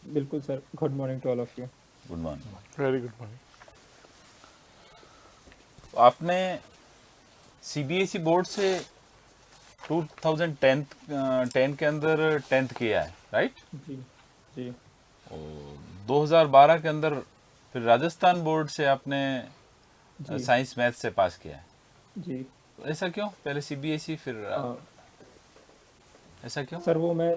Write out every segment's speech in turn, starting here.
बिल्कुल sir, good morning to all of you. Good morning. Very good morning. आपने CBSE board से 2010 के अंदर 10th किया है, राइट? जी जी 2012 के अंदर फिर राजस्थान बोर्ड से आपने जी साइंस मैथ से पास किया है। जी। तो ऐसा क्यों? पहले सीबीएसई फिर अ, ऐसा क्यों? सर वो मैं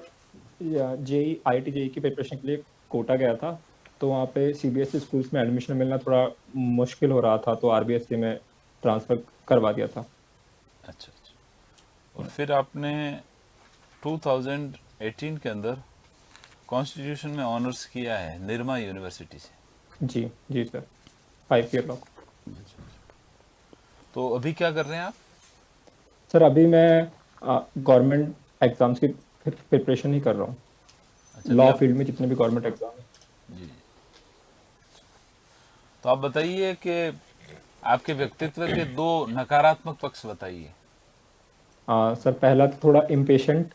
जेई आईआईटी जेई की प्रिपरेशन के लिए कोटा गया था, तो वहाँ पे सीबीएसई स्कूल्स में एडमिशन मिलना थोड़ा मुश्किल हो रहा था, तो आरबीएसई में ट्रांसफ़र करवा दिया था। अच्छा अच्छा। और फिर आपने 2018 के अंदर कॉन्स्टिट्यूशन में ऑनर्स किया है निर्मा यूनिवर्सिटी से। जी जी सर, 5 ईयर लॉ। तो अभी क्या कर रहे हैं आप? सर अभी मैं गवर्नमेंट एग्ज़ाम्स की प्रिपरेशन ही कर रहा हूँ, अच्छा, अभी लॉ आप फील्ड में जितने भी गवर्नमेंट एग्ज़ाम हैं। जी। तो आप बताइए कि आपके व्यक्तित्व के दो नकारात्मक पक्ष बताइए। सर पहला तो थोड़ा इम्पेशेंट,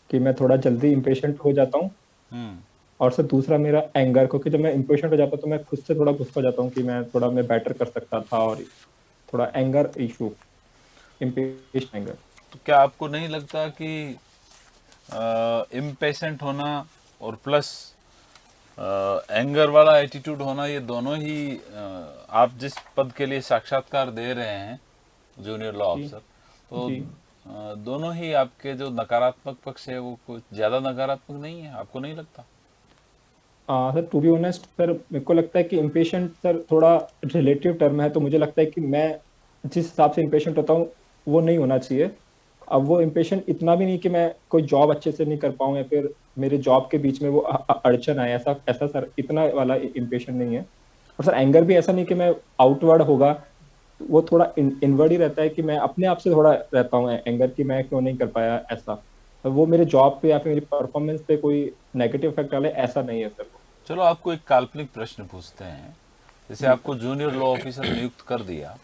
कि मैं थोड़ा जल्दी इम्पेशेंट हो जाता हूँ। हम्म। और सर दूसरा मेरा एंगर, क्योंकि जब मैं इम्पेशेंट हो जाता हूँ तो मैं खुद से थोड़ा गुस्सा हो जाता हूँ कि मैं बेटर कर सकता था, और थोड़ा एंगर इशू, इम्पेशेंट एंगर। तो क्या आपको नहीं लगता कि इम्पेशेंट होना और प्लस एंगर वाला एटीट्यूड होना, ये दोनों ही आप जिस पद के लिए साक्षात्कार दे रहे हैं, जूनियर लॉ जी ऑफिसर, तो जी। दोनों ही आपके जो नकारात्मक पक्ष है वो कुछ ज़्यादा नकारात्मक नहीं है, आपको नहीं लगता? Sir to be honest sir, मेरे को लगता है कि इम्पेशेंट सर थोड़ा रिलेटिव टर्म है, तो मुझे लगता है कि मैं जिस हिसाब से इम्पेशेंट होता हूँ वो नहीं होना चाहिए। अब वो इम्पेशेंट इतना भी नहीं कि मैं कोई जॉब अच्छे से नहीं कर पाऊँ, या फिर मेरे जॉब के बीच में वो अड़चन आए, ऐसा ऐसा सर इतना वाला इम्पेशेंट नहीं है। और सर एंगर भी ऐसा नहीं कि मैं आउटवर्ड होगा, वो थोड़ा इनवर्ड ही रहता है, कि मैं अपने आप से थोड़ा रहता हूँ एंगर, कि मैं क्यों नहीं कर पाया ऐसा। तो वो मेरे जॉब पे या फिर मेरी परफॉर्मेंस पे कोई नेगेटिव इफेक्ट डाले, ऐसा नहीं है सर वो। चलो आपको एक काल्पनिक प्रश्न पूछते हैं। जैसे जी आपको सर। जूनियर लॉ ऑफिसर नियुक्त कर दिया,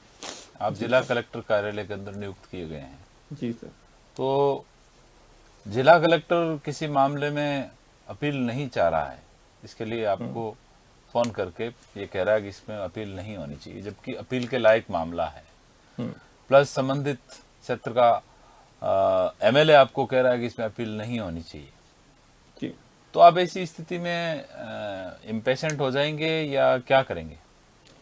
आप जी जिला सर। कलेक्टर कार्यालय के अंदर नियुक्त किए गए हैं, जी सर। तो जिला कलेक्टर किसी मामले में अपील नहीं चाह रहा है, इसके लिए हम्म आपको फोन करके ये कह रहा है कि इसमें अपील नहीं होनी चाहिए, जबकि अपील के लायक मामला है, हम्म। प्लस संबंधित क्षेत्र का एमएलए आपको कह रहा है कि इसमें अपील नहीं होनी चाहिए, जी। तो आप ऐसी स्थिति में इम्पेशेंट हो जाएंगे या क्या करेंगे?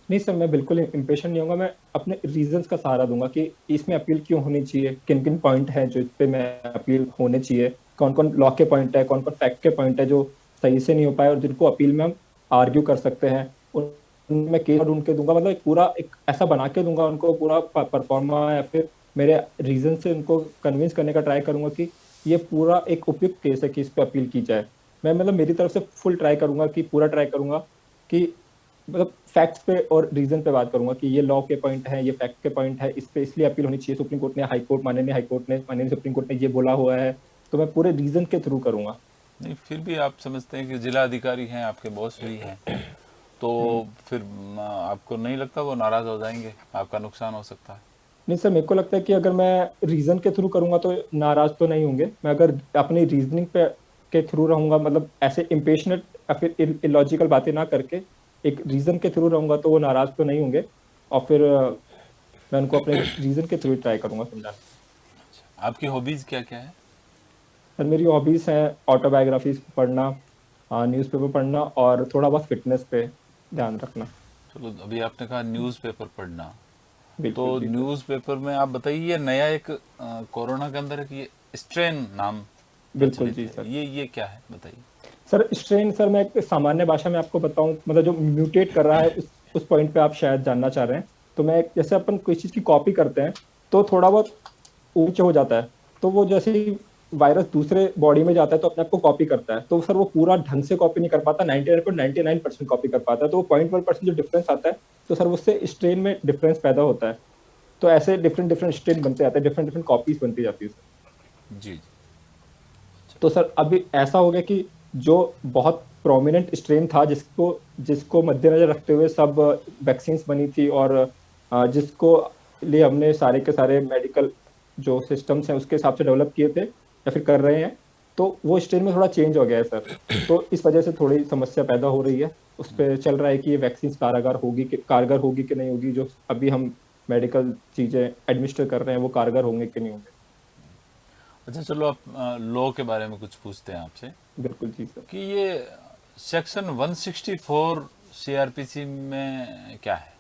नहीं सर, मैं बिल्कुल इम्पेशेंट नहीं होऊंगा। मैं अपने रीजंस का सहारा दूंगा कि इसमें अपील क्यों होनी चाहिए, किन किन पॉइंट है जो इस पे मैं अपील होने चाहिए, कौन कौन लॉ के पॉइंट है, कौन कौन फैक्ट के पॉइंट है जो सही से नहीं हो पाए और जिनको अपील में हम आर्ग्यू कर सकते हैं, उनमें केस ढूंढ के दूंगा। मतलब एक पूरा एक ऐसा बना के दूंगा उनको, पूरा परफॉर्मा, या फिर मेरे रीजन से उनको कन्विंस करने का ट्राई करूंगा कि ये पूरा एक उपयुक्त केस है कि इस पे अपील की जाए। मैं मतलब मेरी तरफ से फुल ट्राई करूंगा, कि पूरा ट्राई करूंगा कि मतलब फैक्ट्स पे और रीजन पे बात करूंगा, कि ये लॉ के पॉइंट है, ये फैक्ट के पॉइंट है, इस पे इसलिए अपील होनी चाहिए। सुप्रीम कोर्ट ने, हाई कोर्ट, माननीय हाई कोर्ट ने, माननीय सुप्रीम कोर्ट ने ये बोला हुआ है, तो मैं पूरे रीजन के थ्रू करूंगा। नहीं, फिर भी आप समझते हैं कि जिला अधिकारी हैं, आपके बॉस भी हैं, तो हम्म। फिर आपको नहीं लगता वो नाराज हो जाएंगे, आपका नुकसान हो सकता है? नहीं सर, मेरे को लगता है कि अगर मैं रीजन के थ्रू करूंगा तो नाराज तो नहीं होंगे। मैं अगर अपनी रीजनिंग पे के थ्रू रहूंगा, मतलब ऐसे इम्पेशनेट या फिर इलॉजिकल बातें ना करके एक रीजन के थ्रू रहूंगा, तो वो नाराज तो नहीं होंगे। और फिर मैं उनको अपने रीजन के थ्रू ट्राई करूंगा समझाने। आपकी हॉबीज क्या क्या है? सर मेरी हॉबीज हैं ऑटोबायोग्राफीज पढ़ना, न्यूज़पेपर पढ़ना, और थोड़ा बहुत फिटनेस पे ध्यान रखना। चलो, अभी आपने कहा न्यूज़पेपर पढ़ना, तो बिल्कुल जी सर। न्यूज़पेपर में आप बताइए, ये नया एक कोरोना के अंदर एक ये स्ट्रेन नाम बिल्कुल प्रचलित जी है, सर। ये क्या है बताइए? सर स्ट्रेन, सर मैं एक सामान्य भाषा में आपको बताऊं, मतलब जो म्यूटेट कर रहा है, उस पॉइंट पे आप शायद जानना चाह रहे हैं। तो मैं जैसे अपन कोई चीज की कॉपी करते हैं, तो थोड़ा बहुत ऊंचे हो जाता है, तो वो जैसे ही वायरस दूसरे बॉडी में जाता है तो अपने आप को कॉपी करता है, तो सर वो पूरा ढंग से कॉपी नहीं कर पाता, 99.99% कॉपी कर पाता है, तो वो 0.1% जो डिफरेंस आता है, तो सर उससे स्ट्रेन में डिफरेंस पैदा होता है। तो ऐसे डिफरेंट डिफरेंट स्ट्रेन बनते जाते हैं, डिफरेंट डिफरेंट कॉपीज बनती जाती है सर। जी जी। तो सर अभी ऐसा हो गया कि जो बहुत प्रोमिनेंट स्ट्रेन था, जिसको जिसको मद्देनजर रखते हुए सब वैक्सीन्स बनी थी, और जिसको लिए हमने सारे के सारे मेडिकल जो सिस्टम्स हैं उसके हिसाब से डेवलप किए थे या फिर कर रहे हैं, तो वो स्टेज में थोड़ा चेंज हो गया है सर। तो इस वजह से थोड़ी समस्या पैदा हो रही है। उस पे चल रहा है कि ये वैक्सीन कारगर होगी कि नहीं होगी, जो अभी हम मेडिकल चीजें एडमिनिस्टर कर रहे हैं वो कारगर होंगे कि नहीं होंगे। अच्छा चलो, आप लॉ के बारे में कुछ पूछते हैं आपसे बिल्कुल जी सर। कि ये सेक्शन 164 सीआरपीसी में क्या है?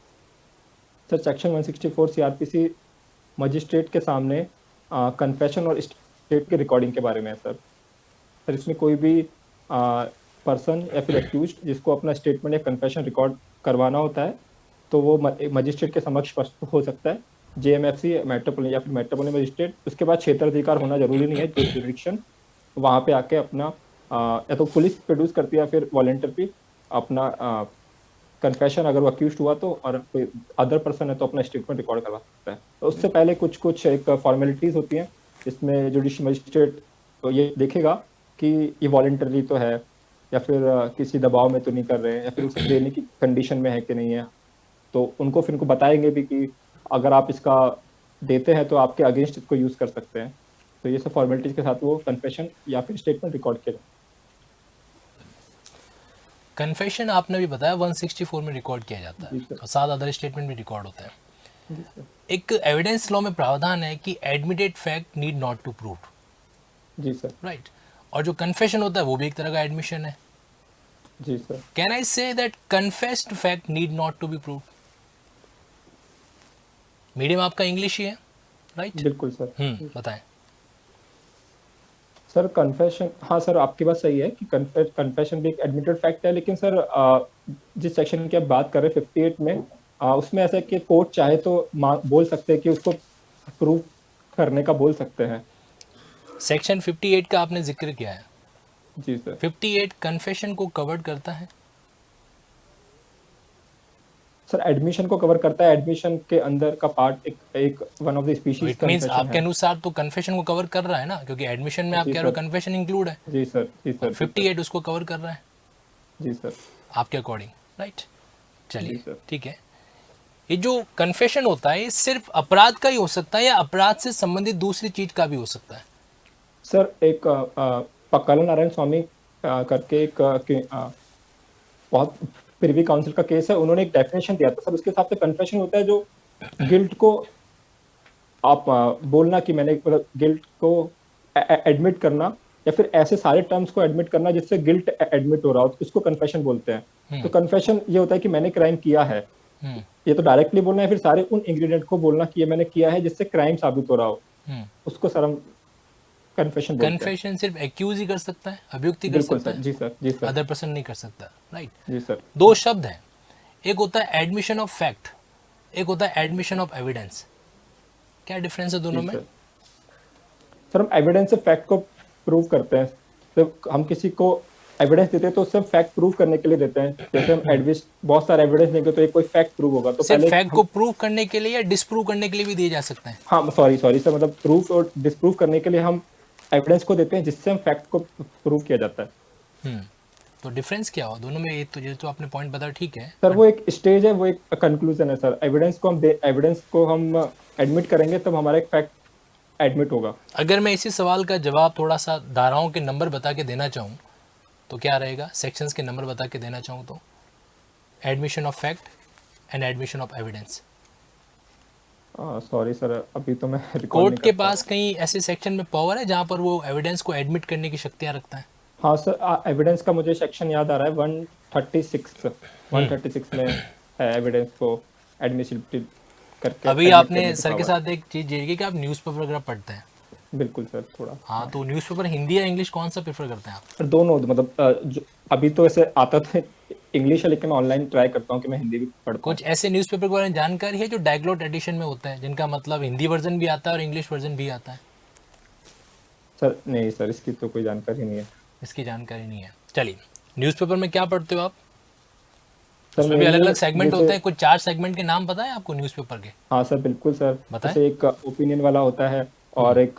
सर सेक्शन 164 सीआरपीसी मजिस्ट्रेट के सामने कन्फेशन और स्टेट के रिकॉर्डिंग के बारे में है सर। सर इसमें कोई भी पर्सन या फिर एक्यूज जिसको अपना स्टेटमेंट या कन्फेशन रिकॉर्ड करवाना होता है तो वो मजिस्ट्रेट के समक्ष प्रस्तुत हो सकता है, जेएमएफसी मेट्रोपोलिटन या फिर मेट्रोपोलिटन मजिस्ट्रेट। उसके बाद क्षेत्राधिकार होना जरूरी नहीं है, जो जुरिडिक्शन वहाँ पे आके अपना या तो पुलिस प्रोड्यूस करती है या फिर वॉलेंटियरली अपना कन्फेशन, अगर वो अक्यूज हुआ तो, और कोई अदर पर्सन है तो अपना स्टेटमेंट रिकॉर्ड करवा सकता है। तो उससे पहले कुछ एक फॉर्मेलिटीज होती हैं, इसमें जुडिशियल मजिस्ट्रेट तो ये देखेगा कि ये वॉलेंटरी तो है या फिर किसी दबाव में तो नहीं कर रहे हैं या फिर उसे देने की कंडीशन में है कि नहीं है। तो उनको बताएंगे भी कि अगर आप इसका देते हैं तो आपके अगेंस्ट इसको यूज कर सकते हैं। तो ये सब फॉर्मेलिटीज के साथ वो कन्फेशन या फिर स्टेटमेंट रिकॉर्ड किया। कन्फेशन आपने भी बताया 164 में रिकॉर्ड किया जाता है और 7 अदर स्टेटमेंट भी रिकॉर्ड होते हैं। एक एविडेंस लॉ में प्रावधान है कि admitted fact need not to prove. जी सर। राइट। और जो कन्फेशन होता है वो भी एक तरह का एडमिशन है। जी sir. Can I say that confessed fact need not to be prove? Medium आपका इंग्लिश ही है, राइट? बिल्कुल सर। बताएं सर। कन्फेशन, हाँ सर आपकी बात सही है कि कन्फेशन भी एक एडमिटेड फैक्ट है, लेकिन सर जिस सेक्शन की आप बात कर रहे हैं 58 में, उसमें ऐसा है कि कोर्ट चाहे तो बोल सकते हैं कि उसको प्रूव करने का बोल सकते हैं। सेक्शन 58 का आपने जिक्र किया है। जी सर। 58 कन्फेशन को कवर करता है? सर एडमिशन को कवर करता है। एडमिशन के अंदर का पार्ट एक one of the species confession है। आपके अनुसार तो कन्फेशन को कवर कर रहा है ना, क्योंकि एडमिशन में आप कह रहे हो कन्फेशन इंक्लूड है। जी सर। जी सर। 58 उसको कवर कर रहा है। जी सर। आपके अकॉर्डिंग, राइट? चलिए ठीक है। ये जो कन्फेशन होता है ये सिर्फ अपराध का ही हो सकता है या अपराध से संबंधित दूसरी चीज का भी हो सकता है? सर एक पक्काला नारायण स्वामी करके एक बहुत प्रिवी काउंसिल का केस है, उन्होंने एक डेफिनेशन दिया था सर। उसके हिसाब से कन्फेशन होता है जो गिल्ट को आप बोलना कि मैंने, मतलब गिल्ट को एडमिट करना या फिर ऐसे सारे टर्म्स को एडमिट करना जिससे गिल्ट एडमिट हो रहा हो, उसको कन्फेशन बोलते हैं। तो कन्फेशन ये होता है कि मैंने क्राइम किया है, ये तो डायरेक्टली बोलना है, फिर सारे उन इंग्रेडिएंट को बोलना कि ये मैंने किया है जिससे क्राइम साबित हो रहा हो, उसको सर हम कन्फेशन बोलते हैं। कन्फेशन सिर्फ एक्यूज ही कर सकता है, अभियुक्ति कर सकता है? जी सर। जी सर। अदर पर्सन नहीं कर सकता, राइट? जी सर। दो शब्द हैं, एक होता है एडमिशन ऑफ फैक्ट, एक होता है एडमिशन ऑफ एविडेंस। क्या डिफरेंस है दोनों में? सर हम एविडेंस से फैक्ट को प्रूव करते हैं। तो हम किसी को एविडेंस देते हैं तो उससे हम फैक्ट प्रूव करने के लिए देते हैं। जैसे हम बहुत सारे एविडेंस देंगे तो एक कोई फैक्ट प्रूव होगा, तो सिर्फ फैक्ट को प्रूव करने के लिए या डिसप्रूव करने के लिए भी दिए जा सकते हैं? हाँ सॉरी सर, मतलब प्रूफ और डिसप्रूव करने के लिए हम एविडेंस को देते हैं जिससे हम फैक्ट को प्रूव किया जाता है। तो डिफरेंस क्या हुआ दोनों में? ये तो आपने पॉइंट बताया, ठीक है सर। वो एक स्टेज है, वो एक कंक्लूजन है सर। एविडेंस को हम एडमिट करेंगे तब हमारा एक फैक्ट एडमिट होगा। अगर मैं इसी सवाल का जवाब थोड़ा सा धाराओं के नंबर बता के देना चाहूँ तो क्या रहेगा? सेक्शंस के नंबर बता के देना चाहूँ तो admission of fact and admission of evidence. Sorry sir, अभी तो मैं कोर्ट के पास कहीं ऐसे सेक्शन में पावर है जहाँ पर वो एविडेंस को एडमिट करने की शक्तियाँ रखता है? हाँ सर, एविडेंस का मुझे सेक्शन याद आ रहा है 136 में है एविडेंस को एडमिसिबिलिटी करके। अभी आपने सर के साथ एक चीज देखी कि आप न्यूज़पेपर वगैरह पढ़ते हैं? बिल्कुल सर, थोड़ा। हाँ, तो न्यूज़पेपर हिंदी या इंग्लिश कौन सा प्रेफर करते हैं आप? दोनों, मतलब अभी तो ऐसे आता था इंग्लिश है, लेकिन मैं ऑनलाइन ट्राई करता हूँ कि मैं हिंदी भी पढ़ता हूँ। कुछ ऐसे न्यूज़पेपर के बारे में जानकारी है जो डायग्लोट एडिशन में होता है, जिनका मतलब हिंदी वर्जन भी आता है और इंग्लिश वर्जन भी आता है? सर नहीं सर, इसकी तो कोई जानकारी नहीं है। इसकी जानकारी नहीं है। चलिए, न्यूज़पेपर में क्या पढ़ते हो आप? उसमें भी अलग अलग सेगमेंट होते हैं, कुछ 4 सेगमेंट के नाम पता है आपको न्यूज़पेपर के? हाँ सर बिल्कुल सर, जैसे एक ओपिनियन वाला होता है और एक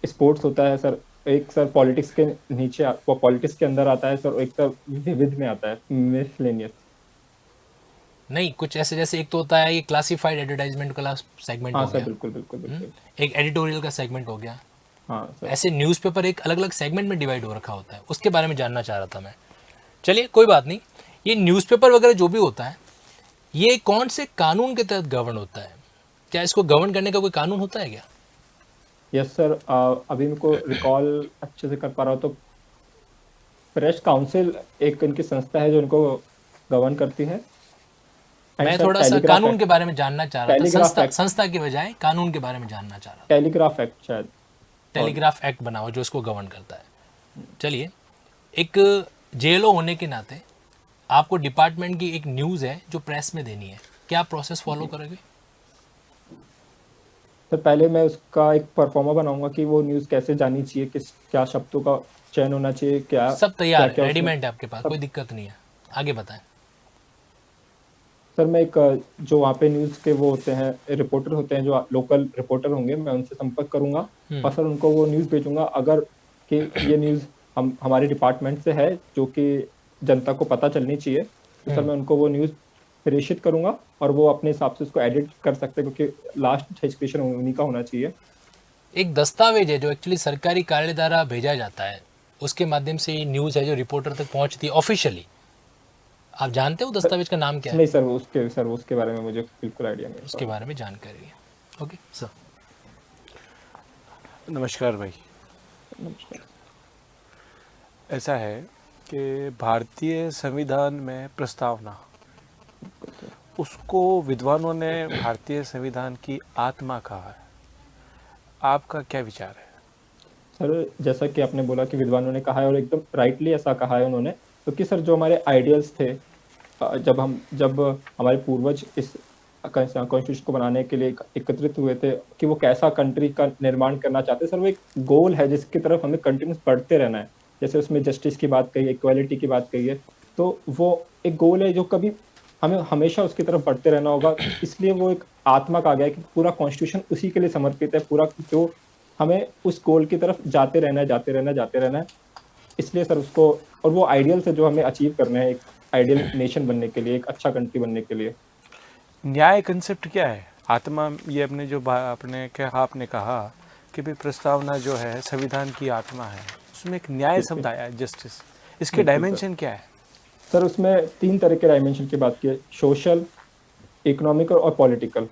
स्पोर्ट्स होता है सर, एक सर पॉलिटिक्स के नीचे वो पॉलिटिक्स के अंदर आता है सर, एक सर विविध में आता है, मिसलेनियस। नहीं, कुछ ऐसे जैसे एक तो होता है ये क्लासिफाइड एडवर्टाइजमेंट का सेगमेंट हो गया। बिल्कुल बिल्कुल बिल्कुल। एक एडिटोरियल का सेगमेंट हो गया। हाँ सर। ऐसे न्यूज़पेपर एक अलग अलग सेगमेंट में डिवाइड हो रखा होता है, उसके बारे में जानना चाह रहा था मैं। चलिए कोई बात नहीं, ये न्यूज़पेपर वगैरह जो भी होता है ये कौन से कानून के तहत गवर्न होता है? क्या इसको गवर्न करने का कोई कानून होता है क्या? यस सर, अभी मेरे को रिकॉल अच्छे से कर पा रहा हूँ तो प्रेस काउंसिल एक इनकी संस्था है जो इनको गवर्न करती है। एंड मैं सर थोड़ा सा टेलीग्राफ कानून एक्ट, के बारे में जानना चाह रहा था, टेलीग्राफ संस्था एक्ट, संस्था के बजाय कानून के बारे में जानना चाह रहा था। टेलीग्राफ एक्ट शायद। टेलीग्राफ एक्ट बना हुआ जो इसको गवर्न करता है। चलिए, एक जेएलओ होने के नाते आपको डिपार्टमेंट की एक न्यूज़ है जो प्रेस में देनी है, क्या आप प्रोसेस फॉलो करोगे? सर पहले मैं उसका एक परफॉर्मा बनाऊंगा कि वो न्यूज़ कैसे जानी चाहिए, किस क्या शब्दों का चयन होना चाहिए, क्या सब तैयार है, क्या रेडीमेड है आपके पास, कोई दिक्कत नहीं है, आगे बताएं। सर मैं एक जो वहाँ पे न्यूज़ के वो होते हैं रिपोर्टर होते हैं, जो लोकल रिपोर्टर होंगे, मैं उनसे संपर्क करूंगा और सर उनको वो न्यूज़ भेजूंगा अगर कि ये न्यूज़ हमारे डिपार्टमेंट से है जो कि जनता को पता चलनी चाहिए, तो सर मैं उनको वो न्यूज़ प्रेषित करूंगा और वो अपने हिसाब से उसको एडिट कर सकते हैं क्योंकि लास्ट एक्सप्रेशन उन्हीं का होना चाहिए। एक दस्तावेज है जो एक्चुअली सरकारी कार्यालय द्वारा भेजा जाता है, उसके माध्यम से ये न्यूज़ है जो रिपोर्टर तक पहुंचती है ऑफिशियली। आप जानते हो दस्तावेज का नाम क्या है? नहीं सर उसके बारे में मुझे बिल्कुल आइडिया नहीं है। उसके बारे में जानकारी है। Okay sir. नमस्कार भाई। नमस्कार। ऐसा है कि भारतीय संविधान में प्रस्तावना, उसको विद्वानों ने भारतीय संविधान की आत्मा कहा है। आपका क्या विचार है? सर जैसा कि आपने बोला कि विद्वानों ने कहा है और एकदम राइटली ऐसा कहा है उन्होंने, क्योंकि सर जो हमारे आइडियल्स थे जब हमारे पूर्वज इस कॉन्स्टिट्यूशन को बनाने के लिए एकत्रित हुए थे कि वो कैसा कंट्री का निर्माण करना चाहते हैं, सर वो एक गोल है जिसकी तरफ हमें कंटिन्यूस बढ़ते रहना है। जैसे उसमें जस्टिस की बात कही है, इक्वालिटी की बात कही है, तो वो एक गोल है जो कभी हमें हमेशा उसकी तरफ बढ़ते रहना होगा। इसलिए वो एक आत्मा कहा गया है कि पूरा कॉन्स्टिट्यूशन उसी के लिए समर्पित है, पूरा जो हमें उस गोल की तरफ जाते रहना है, जाते रहना है, जाते रहना है। इसलिए सर उसको, और वो आइडियल से जो हमें अचीव करना है एक आइडियल नेशन बनने के लिए, एक अच्छा कंट्री बनने के लिए। न्याय कंसेप्ट क्या है? आत्मा, ये अपने जो आपने कहा कि भाई प्रस्तावना जो है संविधान की आत्मा है, उसमें एक न्याय शब्द आया है, जस्टिस। इसके डायमेंशन क्या है? सर उसमें 3 तरह के डायमेंशन की बात की है, सोशल, इकोनॉमिकल और पॉलिटिकल।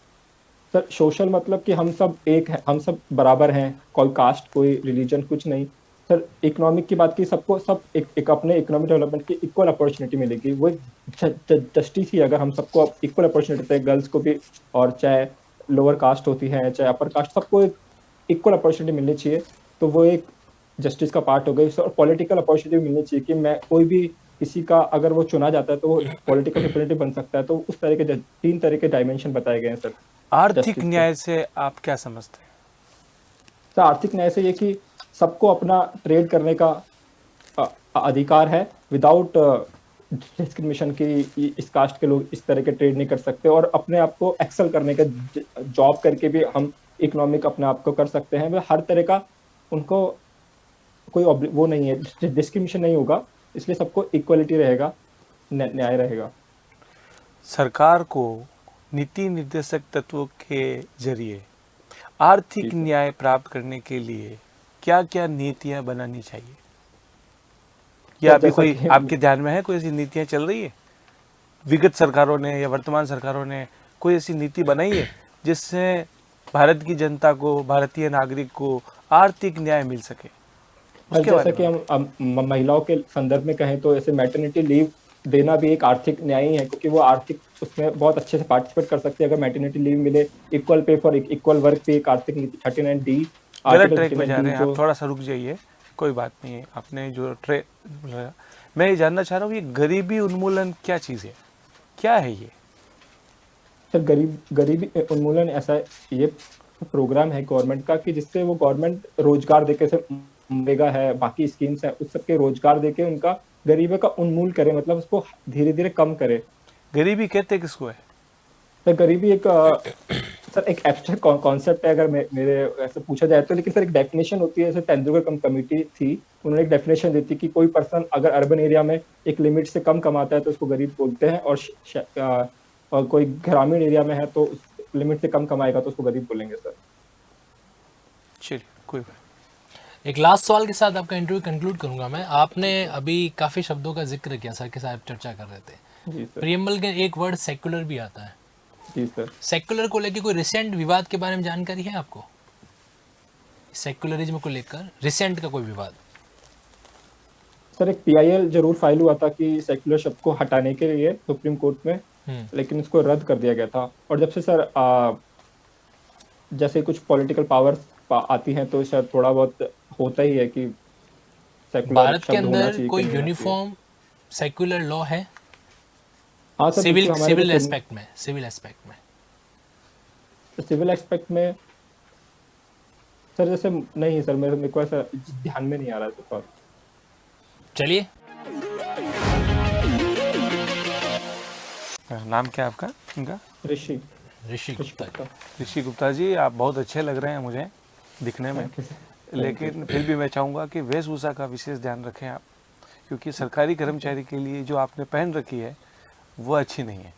सर सोशल मतलब कि हम सब एक है, हम सब बराबर हैं, कोई कास्ट कोई रिलीजन कुछ नहीं। सर इकोनॉमिक की बात की, सबको सब एक अपने इकोनॉमिक डेवलपमेंट की इक्वल अपॉर्चुनिटी मिलेगी। वो जस्टिस ही, अगर हम सबको इक्वल अपॉर्चुनिटी देते हैं, गर्ल्स को भी, और चाहे लोअर कास्ट होती है चाहे अपर कास्ट, सबको एक इक्वल अपॉर्चुनिटी मिलनी चाहिए, तो वो एक जस्टिस का पार्ट हो गई। और पॉलिटिकल अपॉर्चुनिटी मिलनी चाहिए कि मैं कोई भी किसी का अगर वो चुना जाता है तो वो पॉलिटिकल रिप्रेजेंटेटिव बन सकता है। तो उस तरह के 3 तरह के डायमेंशन बताए गए हैं सर। आर्थिक न्याय से आप क्या समझते हैं? तो आर्थिक न्याय से ये कि सबको अपना ट्रेड करने का अधिकार है विदाउट डिस्क्रिमिनेशन की इस कास्ट के लोग इस तरह के ट्रेड नहीं कर सकते, और अपने आप को एक्सेल करने का, जॉब करके भी हम इकोनॉमिक अपने आप को कर सकते हैं। हर तरह का उनको कोई वो नहीं है, डिस्क्रिमिनेशन नहीं होगा, इसलिए सबको इक्वलिटी रहेगा, न्याय रहेगा। सरकार को नीति निर्देशक तत्वों के जरिए आर्थिक न्याय प्राप्त करने के लिए क्या क्या नीतियां बनानी चाहिए? या अभी कोई आपके ध्यान में है, कोई ऐसी नीतियां चल रही है? विगत सरकारों ने या वर्तमान सरकारों ने कोई ऐसी नीति बनाई है जिससे भारत की जनता को, भारतीय नागरिक को आर्थिक न्याय मिल सके? जैसा कि हम महिलाओं के संदर्भ में कहें तो ऐसे मैटरनिटी लीव देना भी एक आर्थिक न्याय ही है, क्योंकि वो आर्थिक उसमें बहुत अच्छे से पार्टिसिपेट कर सकते हैं अगर मैटरनिटी लीव मिले। Equal pay for equal work पे एक आर्थिक नीति 39D। गलत ट्रैक पे जा रहे हैं आप, थोड़ा सा रुक जाइए, कोई बात नहीं है। आपने जो मैं ये जानना चाह रहा हूँ, ये गरीबी उन्मूलन क्या चीज़ है, क्या है ये? सर गरीबी उन्मूलन ऐसा ये प्रोग्राम है गवर्नमेंट का कि जिससे वो गवर्नमेंट रोजगार देके, से मनरेगा है, बाकी स्कीम्स है, उस सबके रोजगार देके उनका गरीबी का उन्मूल करे, मतलब उसको धीरे धीरे कम करे। गरीबी कहते किसको है? सर गरीबी एक सर एक एब्स्ट्रैक्ट कॉन्सेप्ट है अगर मेरे ऐसे पूछा जाए तो, लेकिन सर एक डेफिनेशन होती है। जैसे तेंदुलकर कमेटी थी, उन्होंने एक डेफिनेशन दी थी कि कोई पर्सन अगर अर्बन एरिया में एक लिमिट से कम कमाता है तो उसको गरीब बोलते हैं, और कोई ग्रामीण एरिया में है तो उस लिमिट से कम कमाएगा तो उसको गरीब बोलेंगे सर। चलिए कोई बात। एक लास्ट सवाल के साथ आपका इंटरव्यू कंक्लूड करूंगा मैं। आपने अभी काफ़ी शब्दों का जिक्र किया, सर के साथ चर्चा कर रहे थे। जी सर। प्रियम्बल के एक वर्ड सेक्युलर भी आता है। जी सर। सेक्युलर को लेकर कोई रिसेंट विवाद के बारे में जानकारी है आपको? सेक्युलरिज्म को लेकर रिसेंट का कोई विवाद? सर एक PIL जरूर फाइल हुआ था कि सेक्युलर शब्द को हटाने के लिए सुप्रीम कोर्ट में, लेकिन उसको रद्द कर दिया गया था। और जब से सर जैसे कुछ पॉलिटिकल पावर्स आती हैं तो शायद थोड़ा बहुत होता ही है कि सेक्युलर भारत के शब्द होना अंदर चाहिए कोई कि नहीं होना यूनिफॉर्म सेक्युलर लॉ है? चाहिए। हाँ सर, सिविल देखिए हमारे सिविल तो एस्पेक्ट में, सिविल एस्पेक्ट में सिविल एस्पेक्ट में सर जैसे नहीं सर, मेरे को ऐसा ध्यान में नहीं आ रहा है सर। चलिए, नाम क्या है आपका इनका? ऋषि ऋषि गुप्ता जी। ऋषि गुप्ता जी, आप बहुत अच्छे लग रहे हैं मुझे दिखने में, लेकिन फिर भी मैं चाहूँगा कि वेशभूषा का विशेष ध्यान रखें आप, क्योंकि सरकारी कर्मचारी के लिए जो आपने पहन रखी है वो अच्छी नहीं है,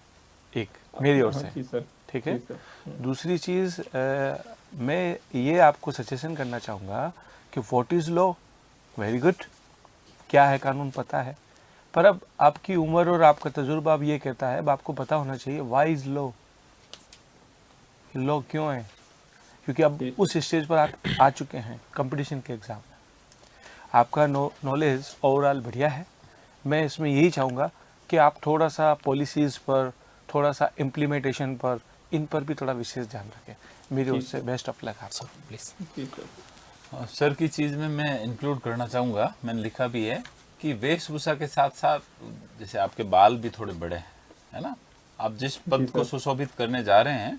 एक मेरी ओर जी से, सर। ठीक है। जी सर। दूसरी चीज़ मैं ये आपको सजेशन करना चाहूँगा कि what is law, very good, क्या है कानून पता है, पर अब आपकी उम्र और आपका तजुर्बा अब ये कहता है, अब आपको पता होना चाहिए वाई इज़ लॉ, लॉ क्यों है, क्योंकि अब उस स्टेज पर आप आ चुके हैं कंपटीशन के एग्ज़ाम में, आपका नॉलेज ओवरऑल बढ़िया है। मैं इसमें यही चाहूँगा कि आप थोड़ा सा पॉलिसीज़ पर, थोड़ा सा इम्प्लीमेंटेशन पर, इन पर भी थोड़ा विशेष ध्यान रखें। मेरी ओर से बेस्ट ऑफ लक आपको, प्लीज। जी सर। सर की चीज़ में मैं इंक्लूड करना चाहूँगा, मैंने लिखा भी है कि वेशभूषा के साथ साथ जैसे आपके बाल भी थोड़े बड़े हैं, है ना, आप जिस पद को सुशोभित करने जा रहे हैं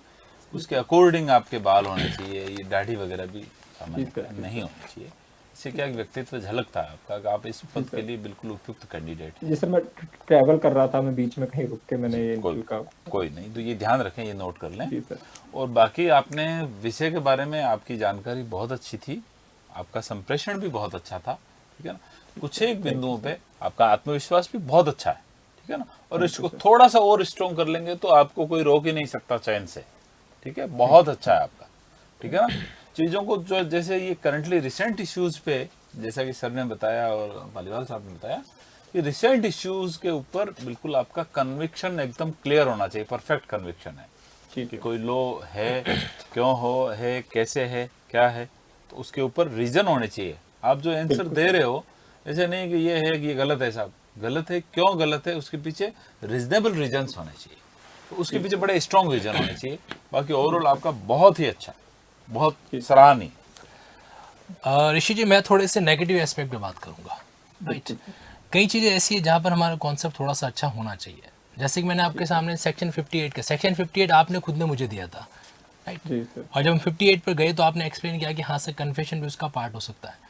उसके अकॉर्डिंग आपके बाल होने चाहिए, ये दाढ़ी वगैरह भी सामान्य नहीं होनी चाहिए। इससे क्या व्यक्तित्व झलकता है आपका कि आप इस पद के लिए बिल्कुल उपयुक्त कैंडिडेट हैं। जी सर, मैं ट्रैवल कर रहा था, मैं बीच में कहीं रुक के मैंने ये कोई नहीं, तो ये ध्यान रखें, ये नोट कर लें। जी सर। और बाकी आपने विषय के बारे में आपकी जानकारी बहुत अच्छी थी, आपका संप्रेषण भी बहुत अच्छा था, ठीक है ना, कुछ एक बिंदुओं पे आपका आत्मविश्वास भी बहुत अच्छा है, ठीक है ना, और इसको थोड़ा सा और स्ट्रॉन्ग कर लेंगे तो आपको कोई रोक ही नहीं सकता चयन से, ठीक है, बहुत अच्छा है आपका, ठीक है ना। चीज़ों को जो जैसे ये करंटली रिसेंट इश्यूज पे, जैसा कि सर ने बताया और पालीवाल साहब ने बताया, ये रिसेंट इश्यूज के ऊपर बिल्कुल आपका कन्विक्शन एकदम क्लियर होना चाहिए, परफेक्ट कन्विक्शन है कि कोई लॉ है, क्यों हो है, कैसे है, क्या है, तो उसके ऊपर रीजन होने चाहिए। आप जो आंसर दे रहे हो ऐसे नहीं कि ये है कि ये गलत है साहब, गलत है, क्यों गलत है, उसके पीछे रीजनेबल रीजन्स होने चाहिए, तो उसके पीछे बड़े स्ट्रॉन्ग रीजन होने चाहिए। बाकी ओवरऑल आपका बहुत ही अच्छा, बहुत सराहनीय। ऋषि जी, मैं थोड़े से नेगेटिव एस्पेक्ट पे बात करूंगा, राइट। कई चीज़ें ऐसी है जहाँ पर हमारा कॉन्सेप्ट थोड़ा सा अच्छा होना चाहिए, जैसे कि मैंने आपके सामने सेक्शन 58 का, सेक्शन 58 आपने खुद ने मुझे दिया था, राइट, और जब हम 58 पर गए तो आपने एक्सप्लेन किया कि हाँ सर, कन्फेशन भी उसका पार्ट हो सकता है,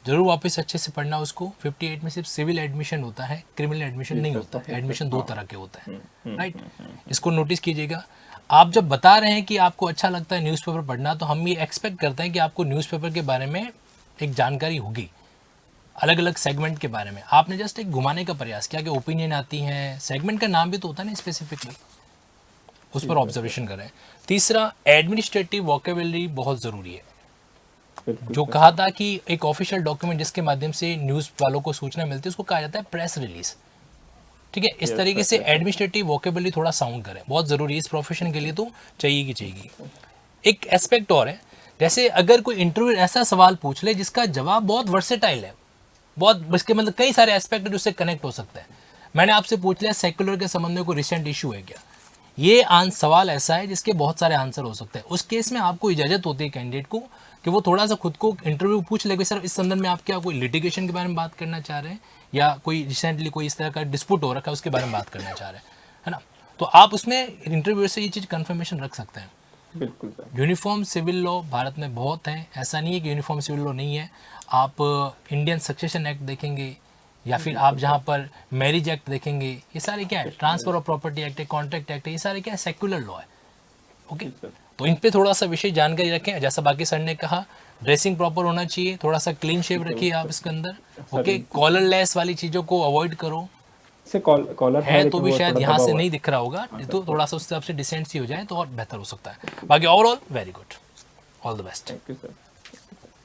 जरूर वापस अच्छे से पढ़ना उसको। 58 में सिर्फ सिविल एडमिशन होता है, क्रिमिनल एडमिशन नहीं होता है, एडमिशन दो तरह के होते हैं, राइट, इसको नोटिस कीजिएगा। आप जब बता रहे हैं कि आपको अच्छा लगता है न्यूज़पेपर पढ़ना, तो हम ये एक्सपेक्ट करते हैं कि आपको न्यूज़पेपर के बारे में एक जानकारी होगी, अलग अलग सेगमेंट के बारे में। आपने जस्ट एक घुमाने का प्रयास किया कि ओपिनियन आती हैं, सेगमेंट का नाम भी तो होता है ना स्पेसिफिकली, उस पर ऑब्जर्वेशन करें। तीसरा, एडमिनिस्ट्रेटिव वोकेबुलरी बहुत ज़रूरी है। जो कहा था कि एक ऑफिशियल डॉक्यूमेंट जिसके माध्यम से न्यूज़ वालों को सूचना मिलती है उसको कहा जाता है प्रेस रिलीज, ठीक है। इस तरीके से एडमिनिस्ट्रेटिव वोकेबुलरी थोड़ा साउंड करें, बहुत ज़रूरी है इस प्रोफेशन के लिए, तो चाहिए कि चाहिए। एक एस्पेक्ट और है, जैसे अगर कोई इंटरव्यू ऐसा सवाल पूछ ले जिसका जवाब बहुत वर्सेटाइल है, बहुत इसके मतलब कई सारे एस्पेक्ट जिससे कनेक्ट हो सकते हैं। मैंने आपसे पूछ लिया सेक्युलर के संबंध में कोई रिसेंट इशू है क्या, ये सवाल ऐसा है जिसके बहुत सारे आंसर हो सकते हैं। उस केस में आपको इजाज़त होती है कैंडिडेट को कि वो थोड़ा सा खुद को इंटरव्यू पूछ ले, सर इस संदर्भ में आप क्या कोई लिटिगेशन के बारे में बात करना चाह रहे हैं, या कोई रिसेंटली कोई इस तरह का डिस्प्यूट हो रखा है उसके बारे में बात करना चाह रहे हैं, है ना। तो आप उसमें इंटरव्यू से ये चीज़ कन्फर्मेशन रख सकते हैं। बिल्कुल sir. Uniform civil law Bharat में बहुत है, ऐसा नहीं है कि यूनिफॉर्म सिविल लॉ नहीं है। आप इंडियन सक्सेशन एक्ट देखेंगे, या फिर आप जहाँ पर मैरिज एक्ट देखेंगे, ये सारे क्या है, ट्रांसफर ऑफ प्रॉपर्टी एक्ट है, कॉन्ट्रैक्ट एक्ट है, ये सारे क्या है, सेक्युलर लॉ है, ओके। तो इन पे थोड़ा सा विशेष जानकारी रखें। जैसा बाकी सर ने कहा, ड्रेसिंग प्रॉपर होना चाहिए, थोड़ा सा क्लीन शेव रखिए आप इसके अंदर, ओके। कॉलर लेस वाली चीज़ों को अवॉइड करो, से कॉलर है तो भी शायद यहाँ से नहीं दिख रहा होगा, तो थोड़ा सा उससे आपसे डिसेंट सी हो जाए तो और बेहतर हो सकता है। बाकी overall very good, all the best. Thank you sir.